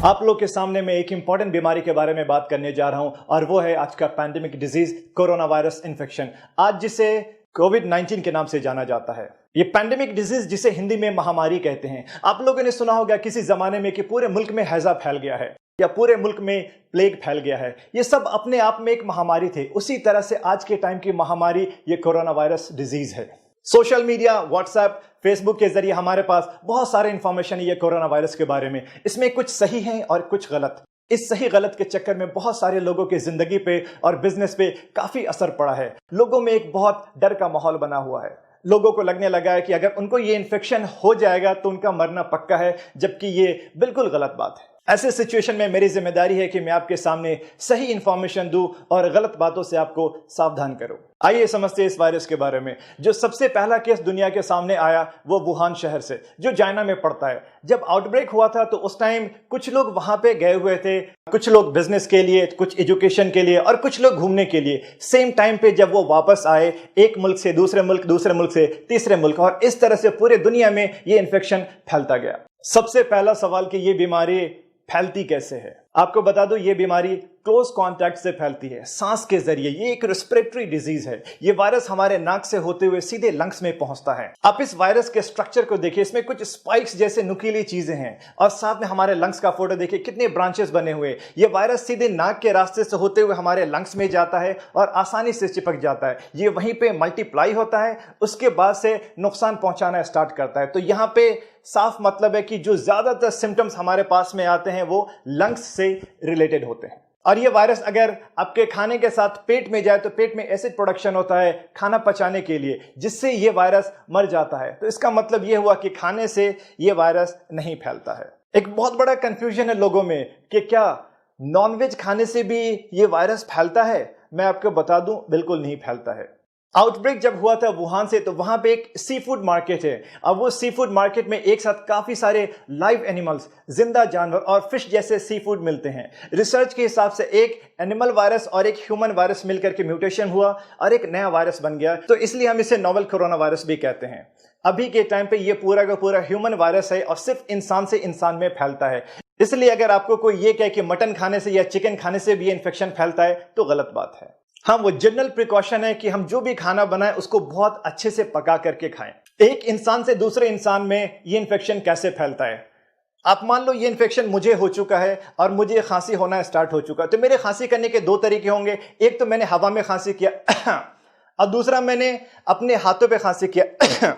आप लोग के सामने मैं एक इंपॉर्टेंट बीमारी के बारे में बात करने जा रहा हूं और वो है आज का pandemic disease corona virus infection, आज जिसे कोविड-19 के नाम से जाना जाता है। ये पैंडेमिक डिजीज जिसे हिंदी में महामारी कहते हैं। आप लोगों ने सुना होगा किसी जमाने में कि पूरे मुल्क में हैजा फैल गया है या पूरे मुल्क में प्लेग फैल गया है। ये सब अपने आप में एक महामारी थे। उसी तरह से आज के टाइम की महामारी ये कोरोना वायरस डिजीज है। सोशल मीडिया, व्हाट्सएप, फेसबुक के जरिए हमारे पास बहुत सारे इंफॉर्मेशन है ये कोरोना वायरस के बारे में। इसमें कुछ सही है और कुछ गलत। इस सही गलत के चक्कर में बहुत सारे लोगों की जिंदगी पे और बिजनेस पे काफी असर पड़ा है। लोगों में एक बहुत डर का माहौल बना हुआ है। लोगों को लगने लगा है कि अगर उनको ये इन्फेक्शन हो जाएगा तो उनका मरना पक्का है, जबकि ये बिल्कुल गलत बात है। ऐसे सिचुएशन में मेरी जिम्मेदारी है कि मैं आपके सामने सही इंफॉर्मेशन दूं और गलत बातों से आपको सावधान करूं। आइए समझते हैं इस वायरस के बारे में। जो सबसे पहला केस दुनिया के सामने आया वो वुहान शहर से, जो चाइना में पड़ता है। जब आउटब्रेक हुआ था तो उस टाइम कुछ लोग वहां पे गए हुए थे, कुछ लोग बिजनेस के लिए, कुछ एजुकेशन के लिए और कुछ लोग घूमने के लिए। सेम टाइम पे जब वो वापस आए, एक मुल्क से दूसरे मुल्क से तीसरे मुल्क, और इस तरह से पूरे दुनिया में ये इन्फेक्शन फैलता गया। सबसे पहला सवाल कि ये बीमारी फैलती कैसे है। आपको बता दो, ये बीमारी क्लोज कांटेक्ट से फैलती है, सांस के जरिए। ये एक रेस्पिरेटरी डिजीज है। ये वायरस हमारे नाक से होते हुए सीधे लंग्स में पहुंचता है। आप इस वायरस के स्ट्रक्चर को देखिए, इसमें कुछ स्पाइक्स जैसे नुकीली चीजें हैं और साथ में हमारे लंग्स का फोटो देखिए, कितने ब्रांचेस बने हुए। ये वायरस सीधे नाक के रास्ते से होते हुए हमारे लंग्स में जाता है और आसानी से चिपक जाता है। ये वहीं पे मल्टीप्लाई होता है, उसके बाद से नुकसान पहुंचाना स्टार्ट करता है। तो यहाँ पे साफ मतलब है कि जो ज्यादातर सिम्टम्स हमारे पास में आते हैं वो लंग्स से रिलेटेड होते हैं। और ये वायरस अगर आपके खाने के साथ पेट में जाए तो पेट में एसिड प्रोडक्शन होता है खाना पचाने के लिए, जिससे ये वायरस मर जाता है। तो इसका मतलब ये हुआ कि खाने से ये वायरस नहीं फैलता है। एक बहुत बड़ा कंफ्यूजन है लोगों में कि क्या नॉनवेज खाने से भी ये वायरस फैलता है। मैं आपको बता दूं, बिल्कुल नहीं फैलता है। आउटब्रेक जब हुआ था वुहान से, तो वहां पे एक सी फूड मार्केट है। अब वो सी फूड मार्केट में एक साथ काफी सारे लाइव एनिमल्स, जिंदा जानवर और फिश जैसे सी फूड मिलते हैं। रिसर्च के हिसाब से एक एनिमल वायरस और एक ह्यूमन वायरस मिलकर के म्यूटेशन हुआ और एक नया वायरस बन गया। तो इसलिए हम इसे नोवेल कोरोना वायरस भी कहते हैं। अभी के टाइम पे ये पूरा का पूरा ह्यूमन वायरस है और सिर्फ इंसान से इंसान में फैलता है। इसलिए अगर आपको कोई ये कहे कि मटन खाने से या चिकन खाने से भी ये इन्फेक्शन फैलता है तो गलत बात है। हाँ, वो जनरल प्रिकॉशन है कि हम जो भी खाना बनाएं उसको बहुत अच्छे से पका करके खाएं। एक इंसान से दूसरे इंसान में ये इन्फेक्शन कैसे फैलता है। आप मान लो ये इन्फेक्शन मुझे हो चुका है और मुझे खांसी होना स्टार्ट हो चुका है, तो मेरे खांसी करने के दो तरीके होंगे। एक तो मैंने हवा में खांसी किया और दूसरा मैंने अपने हाथों पे खांसी किया।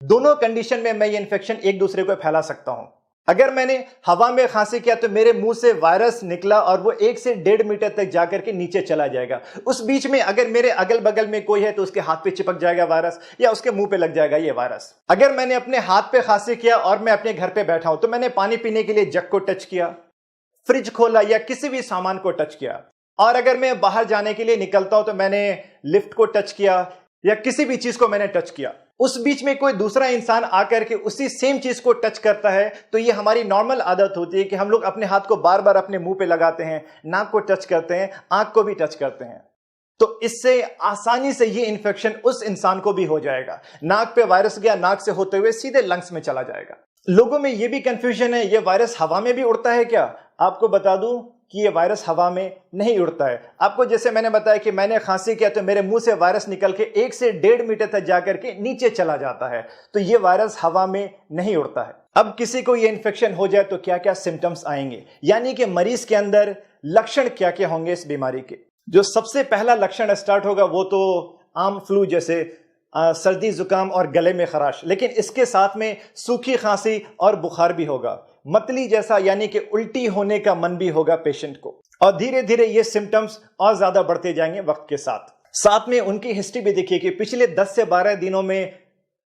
दोनों कंडीशन में मैं ये इन्फेक्शन एक दूसरे को फैला सकता हूं। अगर मैंने हवा में खांसी किया तो मेरे मुंह से वायरस निकला और वो 1 से 1.5 मीटर तक जाकर के नीचे चला जाएगा। उस बीच में अगर मेरे अगल बगल में कोई है तो उसके हाथ पे चिपक जाएगा वायरस या उसके मुंह पे लग जाएगा ये वायरस। अगर मैंने अपने हाथ पे खांसी किया और मैं अपने घर पे बैठा हूं तो मैंने पानी पीने के लिए जग को टच किया, फ्रिज खोला या किसी भी सामान को टच किया, और अगर मैं बाहर जाने के लिए निकलता हूं तो मैंने लिफ्ट को टच किया या किसी भी चीज को मैंने टच किया, उस बीच में कोई दूसरा इंसान आकर के उसी सेम चीज को टच करता है, तो ये हमारी नॉर्मल आदत होती है कि हम लोग अपने हाथ को बार बार अपने मुंह पे लगाते हैं, नाक को टच करते हैं, आंख को भी टच करते हैं। तो इससे आसानी से ये इन्फेक्शन उस इंसान को भी हो जाएगा। नाक पे वायरस गया, नाक से होते हुए सीधे लंग्स में चला जाएगा। लोगों में ये भी कंफ्यूजन है, ये वायरस हवा में भी उड़ता है क्या। आपको बता दूं कि ये वायरस हवा में नहीं उड़ता है। आपको जैसे मैंने बताया कि मैंने खांसी किया तो मेरे मुंह से वायरस निकल के 1 से 1.5 मीटर तक जाकर के नीचे चला जाता है। तो ये वायरस हवा में नहीं उड़ता है। अब किसी को ये इन्फेक्शन हो जाए तो क्या क्या सिम्टम्स आएंगे, यानी कि मरीज के अंदर लक्षण क्या क्या होंगे इस बीमारी के। जो सबसे पहला लक्षण स्टार्ट होगा वो तो आम फ्लू जैसे सर्दी जुकाम और गले में खराश, लेकिन इसके साथ में सूखी खांसी और बुखार भी होगा। मतली जैसा यानी कि उल्टी होने का मन भी होगा पेशेंट को, और धीरे धीरे ये सिम्टम्स और ज्यादा बढ़ते जाएंगे वक्त के साथ। साथ में उनकी हिस्ट्री भी देखिए कि पिछले 10 से 12 दिनों में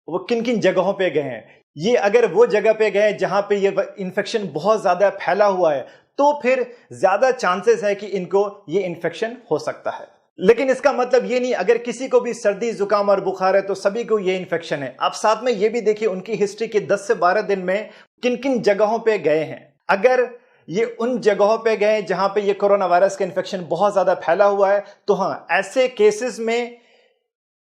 वो किन किन जगहों पे गए हैं। ये अगर वो जगह पे गए जहां पे ये इन्फेक्शन बहुत ज्यादा फैला हुआ है तो फिर ज्यादा चांसेस है कि इनको ये इन्फेक्शन हो सकता है। लेकिन इसका मतलब ये नहीं अगर किसी को भी सर्दी जुकाम और बुखार है तो सभी को ये इन्फेक्शन है। आप साथ में ये भी देखिए उनकी हिस्ट्री के 10 से 12 दिन में किन किन जगहों पे गए हैं। अगर ये उन जगहों पे गए जहां पे ये कोरोना वायरस का इन्फेक्शन बहुत ज्यादा फैला हुआ है तो हाँ, ऐसे केसेस में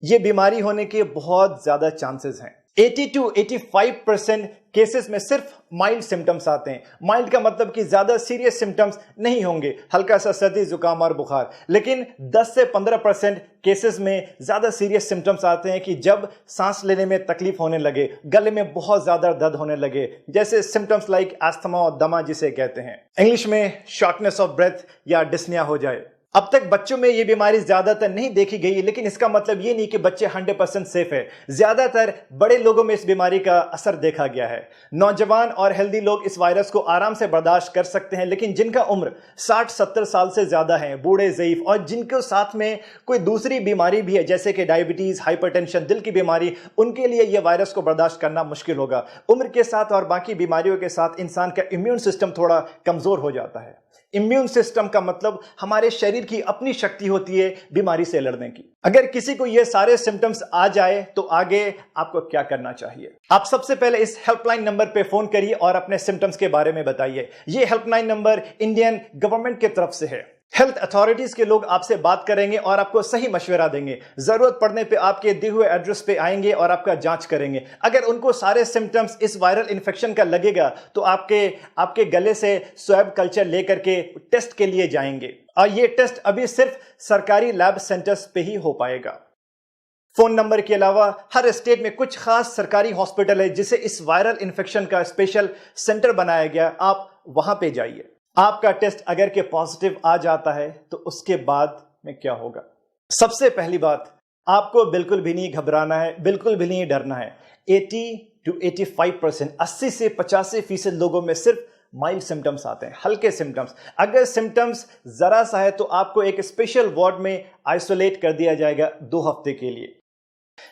ये बीमारी होने के बहुत ज्यादा चांसेस हैं। 80 to 85% केसेस में सिर्फ माइल्ड सिम्टम्स आते हैं। माइल्ड का मतलब कि ज्यादा सीरियस सिम्टम्स नहीं होंगे, हल्का सा सर्दी जुकाम और बुखार। लेकिन 10 से 15% केसेस में ज्यादा सीरियस सिम्टम्स आते हैं कि जब सांस लेने में तकलीफ होने लगे, गले में बहुत ज्यादा दर्द होने लगे, जैसे सिम्टम्स लाइक अस्थमा और दमा जिसे कहते हैं, इंग्लिश में शॉर्टनेस ऑफ ब्रेथ या डिस्निया हो जाए। अब तक बच्चों में ये बीमारी ज्यादातर नहीं देखी गई, लेकिन इसका मतलब ये नहीं कि बच्चे 100% सेफ है। ज्यादातर बड़े लोगों में इस बीमारी का असर देखा गया है। नौजवान और हेल्दी लोग इस वायरस को आराम से बर्दाश्त कर सकते हैं, लेकिन जिनका उम्र 60-70 साल से ज्यादा है, बूढ़े, ज़ईफ और जिनके साथ में कोई दूसरी बीमारी भी है जैसे कि डायबिटीज, हाइपरटेंशन, दिल की बीमारी, उनके लिए यह वायरस को बर्दाश्त करना मुश्किल होगा। उम्र के साथ और बाकी बीमारियों के साथ इंसान का इम्यून सिस्टम थोड़ा कमजोर हो जाता है। इम्यून सिस्टम का मतलब हमारे शरीर की अपनी शक्ति होती है बीमारी से लड़ने की। अगर किसी को ये सारे सिम्टम्स आ जाए तो आगे आपको क्या करना चाहिए? आप सबसे पहले इस हेल्पलाइन नंबर पे फोन करिए और अपने सिम्टम्स के बारे में बताइए। ये हेल्पलाइन नंबर इंडियन गवर्नमेंट की तरफ से है। हेल्थ अथॉरिटीज के लोग आपसे बात करेंगे और आपको सही मशवरा देंगे। जरूरत पड़ने पे आपके दिए हुए एड्रेस पे आएंगे और आपका जांच करेंगे। अगर उनको सारे सिम्टम्स इस वायरल इन्फेक्शन का लगेगा तो आपके गले से स्वैब कल्चर लेकर के टेस्ट के लिए जाएंगे, और ये टेस्ट अभी सिर्फ सरकारी लैब सेंटर्स पे ही हो पाएगा। फोन नंबर के अलावा हर स्टेट में कुछ खास सरकारी हॉस्पिटल है जिसे इस वायरल इन्फेक्शन का स्पेशल सेंटर बनाया गया, आप वहां पे जाइए। आपका टेस्ट अगर के पॉजिटिव आ जाता है तो उसके बाद में क्या होगा? सबसे पहली बात, आपको बिल्कुल भी नहीं घबराना है, बिल्कुल भी नहीं डरना है। 80 to 85%, 80 से 85% लोगों में सिर्फ माइल्ड सिम्टम्स आते हैं, हल्के सिम्टम्स। अगर सिम्टम्स जरा सा है तो आपको एक स्पेशल वार्ड में आइसोलेट कर दिया जाएगा 2 हफ्ते के लिए,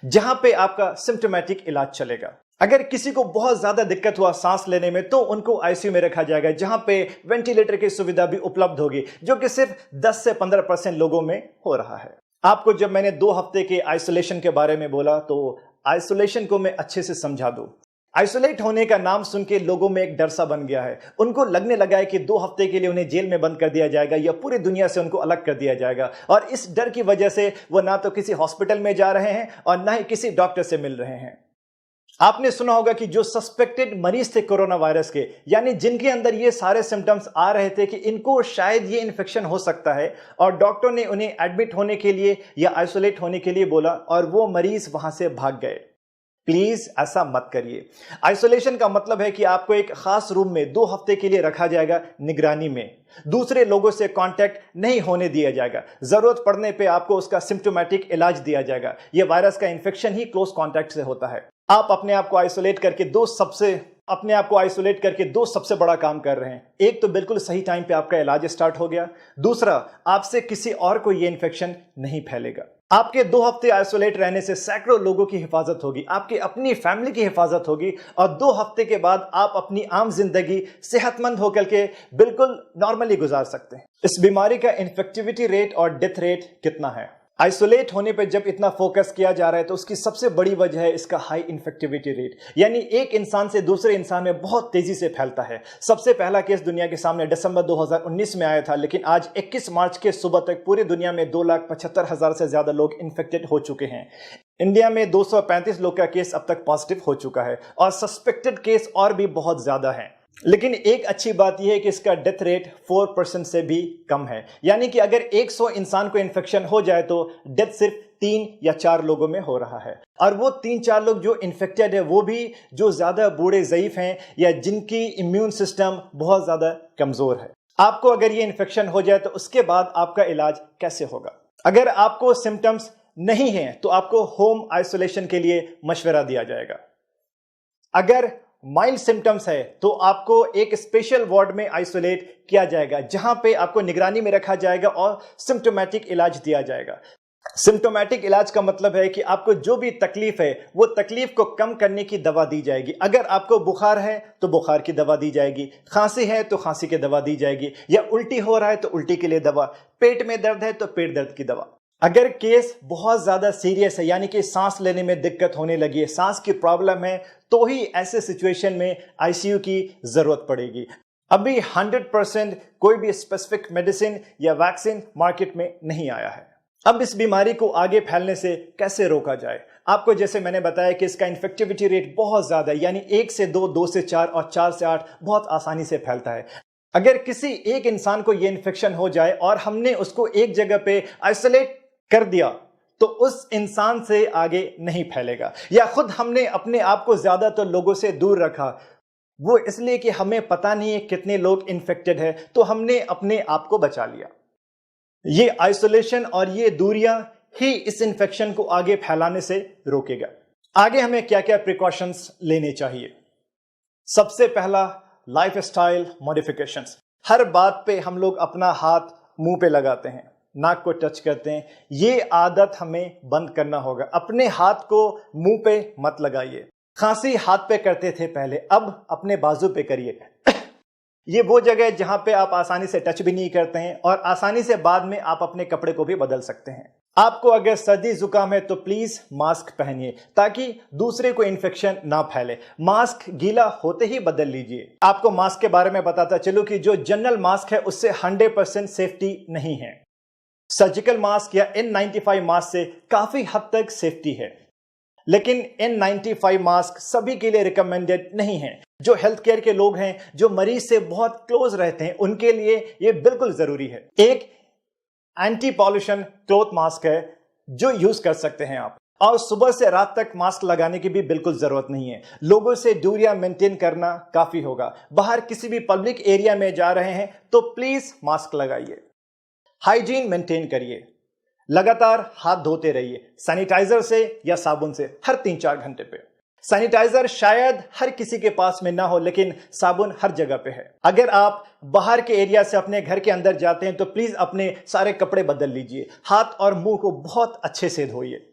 जहां पे आपका सिम्टोमेटिक इलाज चलेगा। अगर किसी को बहुत ज्यादा दिक्कत हुआ सांस लेने में तो उनको आईसीयू में रखा जाएगा, जहां पे वेंटिलेटर की सुविधा भी उपलब्ध होगी, जो कि सिर्फ 10 से 15% लोगों में हो रहा है। आपको जब मैंने 2 हफ्ते के आइसोलेशन के बारे में बोला तो आइसोलेशन को मैं अच्छे से समझा दूं। आइसोलेट होने का नाम सुन के लोगों में एक डर सा बन गया है। उनको लगने लगा है कि 2 हफ्ते के लिए उन्हें जेल में बंद कर दिया जाएगा या पूरी दुनिया से उनको अलग कर दिया जाएगा, और इस डर की वजह से वो ना तो किसी हॉस्पिटल में जा रहे हैं और ना ही किसी डॉक्टर से मिल रहे हैं। आपने सुना होगा कि जो सस्पेक्टेड मरीज थे कोरोना वायरस के, यानी जिनके अंदर ये सारे सिम्टम्स आ रहे थे कि इनको शायद ये इन्फेक्शन हो सकता है, और डॉक्टर ने उन्हें एडमिट होने के लिए या आइसोलेट होने के लिए बोला और वो मरीज वहां से भाग गए। प्लीज ऐसा मत करिए। आइसोलेशन का मतलब है कि आपको एक खास रूम में 2 हफ्ते के लिए रखा जाएगा, निगरानी में। दूसरे लोगों से कांटेक्ट नहीं होने दिया जाएगा। जरूरत पड़ने पे आपको उसका सिम्टोमेटिक इलाज दिया जाएगा। यह वायरस का इन्फेक्शन ही क्लोज कांटेक्ट से होता है। आप अपने आप को आइसोलेट करके दो सबसे बड़ा काम कर रहे हैं। एक तो बिल्कुल सही टाइम पे आपका इलाज स्टार्ट हो गया, दूसरा आपसे किसी और को यह इन्फेक्शन नहीं फैलेगा। आपके 2 हफ्ते आइसोलेट रहने से सैकड़ों लोगों की हिफाजत होगी, आपकी अपनी फैमिली की हिफाजत होगी, और 2 हफ्ते के बाद आप अपनी आम जिंदगी सेहतमंद होकर के बिल्कुल नॉर्मली गुजार सकते हैं। इस बीमारी का इन्फेक्टिविटी रेट और डेथ रेट कितना है? आइसोलेट होने पे जब इतना फोकस किया जा रहा है तो उसकी सबसे बड़ी वजह है इसका हाई इन्फेक्टिविटी रेट, यानी एक इंसान से दूसरे इंसान में बहुत तेजी से फैलता है। सबसे पहला केस दुनिया के सामने दिसंबर 2019 में आया था, लेकिन आज 21 मार्च के सुबह तक पूरी दुनिया में 2,75,000 से ज्यादा लोग इन्फेक्टेड हो चुके हैं। इंडिया में 235 लोग का केस अब तक पॉजिटिव हो चुका है, और सस्पेक्टेड केस और भी बहुत ज्यादा है। लेकिन एक अच्छी बात यह है कि इसका डेथ रेट 4% से भी कम है, यानी कि अगर 100 इंसान को इन्फेक्शन हो जाए तो डेथ सिर्फ 3 या 4 लोगों में हो रहा है। और वो 3-4 लोग जो इन्फेक्टेड है वो भी जो ज्यादा बूढ़े, ज़ईफ हैं या जिनकी इम्यून सिस्टम बहुत ज्यादा कमजोर है। आपको अगर ये इन्फेक्शन हो जाए तो उसके बाद आपका इलाज कैसे होगा? अगर आपको सिम्टम्स नहीं है तो आपको होम आइसोलेशन के लिए मशवरा दिया जाएगा। अगर माइल्ड सिम्टम्स है तो आपको एक स्पेशल वार्ड में आइसोलेट किया जाएगा, जहां पे आपको निगरानी में रखा जाएगा और सिम्टोमेटिक इलाज दिया जाएगा। सिम्टोमेटिक इलाज का मतलब है कि आपको जो भी तकलीफ है वो तकलीफ को कम करने की दवा दी जाएगी। अगर आपको बुखार है तो बुखार की दवा दी जाएगी, खांसी है तो खांसी की दवा दी जाएगी, या उल्टी हो रहा है तो उल्टी के लिए दवा, पेट में दर्द है तो पेट दर्द की दवा। अगर केस बहुत ज्यादा सीरियस है, यानी कि सांस लेने में दिक्कत होने लगी है, सांस की प्रॉब्लम है, तो ही ऐसे सिचुएशन में आईसीयू की जरूरत पड़ेगी। अभी 100% कोई भी स्पेसिफिक मेडिसिन या वैक्सीन मार्केट में नहीं आया है। अब इस बीमारी को आगे फैलने से कैसे रोका जाए? आपको जैसे मैंने बताया कि इसका इन्फेक्टिविटी रेट बहुत ज्यादा है, यानी 1 से 2, 2 से 4 और 4 से 8 बहुत आसानी से फैलता है। अगर किसी एक इंसान को यह इन्फेक्शन हो जाए और हमने उसको एक जगह पे आइसोलेट कर दिया तो उस इंसान से आगे नहीं फैलेगा। या खुद हमने अपने आप को ज्यादातर लोगों से दूर रखा, वो इसलिए कि हमें पता नहीं है कितने लोग इन्फेक्टेड है, तो हमने अपने आप को बचा लिया। ये आइसोलेशन और ये दूरियां ही इस इन्फेक्शन को आगे फैलाने से रोकेगा। आगे हमें क्या क्या प्रिकॉशंस लेने चाहिए? सबसे पहला, लाइफस्टाइल मॉडिफिकेशंस। हर बात पे हम लोग अपना हाथ मुंह पे लगाते हैं, नाक को टच करते हैं। ये आदत हमें बंद करना होगा। अपने हाथ को मुंह पे मत लगाइए। खांसी हाथ पे करते थे पहले, अब अपने बाजू पे करिए। ये वो जगह है जहां पे आप आसानी से टच भी नहीं करते हैं और आसानी से बाद में आप अपने कपड़े को भी बदल सकते हैं। आपको अगर सर्दी जुकाम है तो प्लीज मास्क पहनिए ताकि दूसरे को इन्फेक्शन ना फैले। मास्क गीला होते ही बदल लीजिए। आपको मास्क के बारे में बताता चलूं कि जो जनरल मास्क है उससे 100% सेफ्टी नहीं है। सर्जिकल मास्क या N95 मास्क से काफी हद तक सेफ्टी है, लेकिन N95 मास्क सभी के लिए रिकमेंडेड नहीं है। जो हेल्थ केयर के लोग हैं, जो मरीज से बहुत क्लोज रहते हैं, उनके लिए यह बिल्कुल जरूरी है। एक एंटी पॉल्यूशन क्लॉथ मास्क है जो यूज कर सकते हैं आप, और सुबह से रात तक मास्क लगाने की भी बिल्कुल जरूरत नहीं है। लोगों से दूरियां मेंटेन करना काफी होगा। बाहर किसी भी पब्लिक एरिया में जा रहे हैं तो प्लीज मास्क लगाइए। हाइजीन मेंटेन करिए, लगातार हाथ धोते रहिए सैनिटाइजर से या साबुन से हर 3-4 घंटे पे। सैनिटाइजर शायद हर किसी के पास में ना हो, लेकिन साबुन हर जगह पे है। अगर आप बाहर के एरिया से अपने घर के अंदर जाते हैं तो प्लीज अपने सारे कपड़े बदल लीजिए। हाथ और मुंह को बहुत अच्छे से धोइए।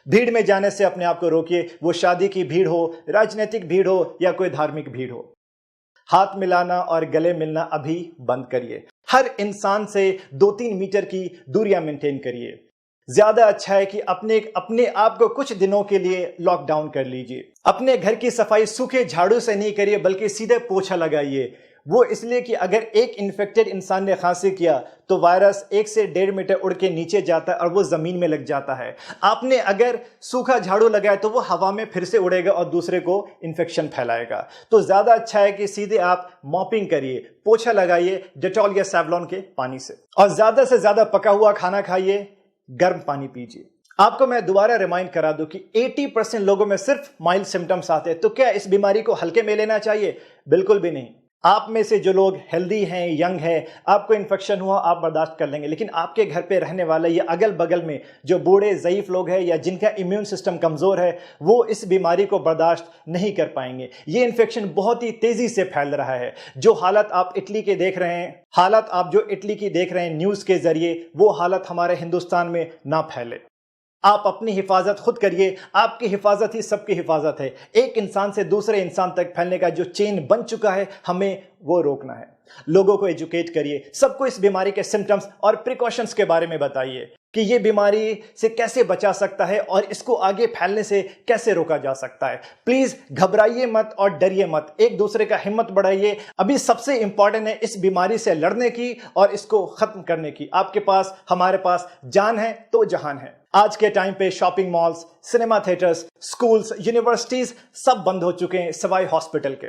भीड़ में जाने से अपने आप को रोकिए, वो शादी की भीड़ हो, राजनीतिक भीड़ हो या कोई धार्मिक भीड़ हो। हाथ मिलाना और गले मिलना अभी बंद करिए। हर इंसान से 2-3 मीटर की दूरियां मेंटेन करिए। ज्यादा अच्छा है कि अपने आप को कुछ दिनों के लिए लॉकडाउन कर लीजिए। अपने घर की सफाई सूखे झाड़ू से नहीं करिए, बल्कि सीधे पोछा लगाइए। वो इसलिए कि अगर एक इन्फेक्टेड इंसान ने खांसी किया तो वायरस 1 से 1.5 मीटर उड़ के नीचे जाता है और वो जमीन में लग जाता है। आपने अगर सूखा झाड़ू लगाया तो वो हवा में फिर से उड़ेगा और दूसरे को इन्फेक्शन फैलाएगा। तो ज्यादा अच्छा है कि सीधे आप मॉपिंग करिए, पोछा लगाइए डेटॉल या सेवलॉन के पानी से, और ज्यादा से ज्यादा पका हुआ खाना खाइए, गर्म पानी पीजिए। आपको मैं दोबारा रिमाइंड करा दूं कि 80% लोगों में सिर्फ माइल्ड सिम्टम्स आते हैं। तो क्या इस बीमारी को हल्के में लेना चाहिए? बिल्कुल भी नहीं। आप में से जो लोग हेल्दी हैं, यंग हैं, आपको इन्फेक्शन हुआ आप बर्दाश्त कर लेंगे, लेकिन आपके घर पे रहने वाले या अगल बगल में जो बूढ़े ज़ईफ लोग हैं या जिनका इम्यून सिस्टम कमज़ोर है, वो इस बीमारी को बर्दाश्त नहीं कर पाएंगे। ये इन्फेक्शन बहुत ही तेज़ी से फैल रहा है। जो हालत आप इटली के देख रहे हैं, न्यूज़ के जरिए, वो हालत हमारे हिंदुस्तान में ना फैले। आप अपनी हिफाजत खुद करिए। आपकी हिफाजत ही सबकी हिफाजत है। एक इंसान से दूसरे इंसान तक फैलने का जो चेन बन चुका है, हमें वो रोकना है। लोगों को एजुकेट करिए, सबको इस बीमारी के सिम्टम्स और प्रिकॉशंस के बारे में बताइए कि ये बीमारी से कैसे बचा सकता है और इसको आगे फैलने से कैसे रोका जा सकता है। प्लीज घबराइए मत और डरिए मत, एक दूसरे का हिम्मत बढ़ाइए। अभी सबसे इंपॉर्टेंट है इस बीमारी से लड़ने की और इसको खत्म करने की। आपके पास, हमारे पास जान है तो जहान है। आज के टाइम पे shopping malls, cinema theatres, schools, universities सब बंद हो चुके हैं सिवाय हॉस्पिटल के।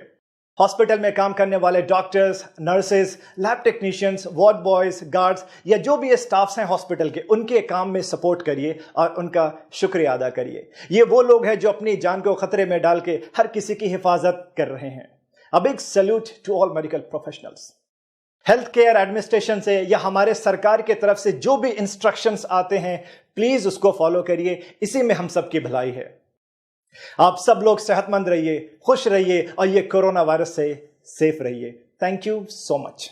हॉस्पिटल में काम करने वाले doctors, nurses, lab technicians, ward boys, guards या जो भी स्टाफ्स हैं हॉस्पिटल के, उनके काम में सपोर्ट करिए और उनका शुक्रिया अदा करिए। ये वो लोग हैं जो अपनी जान को खतरे में डाल के हर किसी की हिफाजत कर रहे हैं। A big salute to all medical professionals. Health care administration से या हमारे सरकार की तरफ से जो भी इंस्ट्रक्शंस आते हैं, प्लीज उसको फॉलो करिए। इसी में हम सबकी भलाई है। आप सब लोग सेहतमंद रहिए, खुश रहिए और ये कोरोना वायरस से सेफ रहिए। Thank you so much.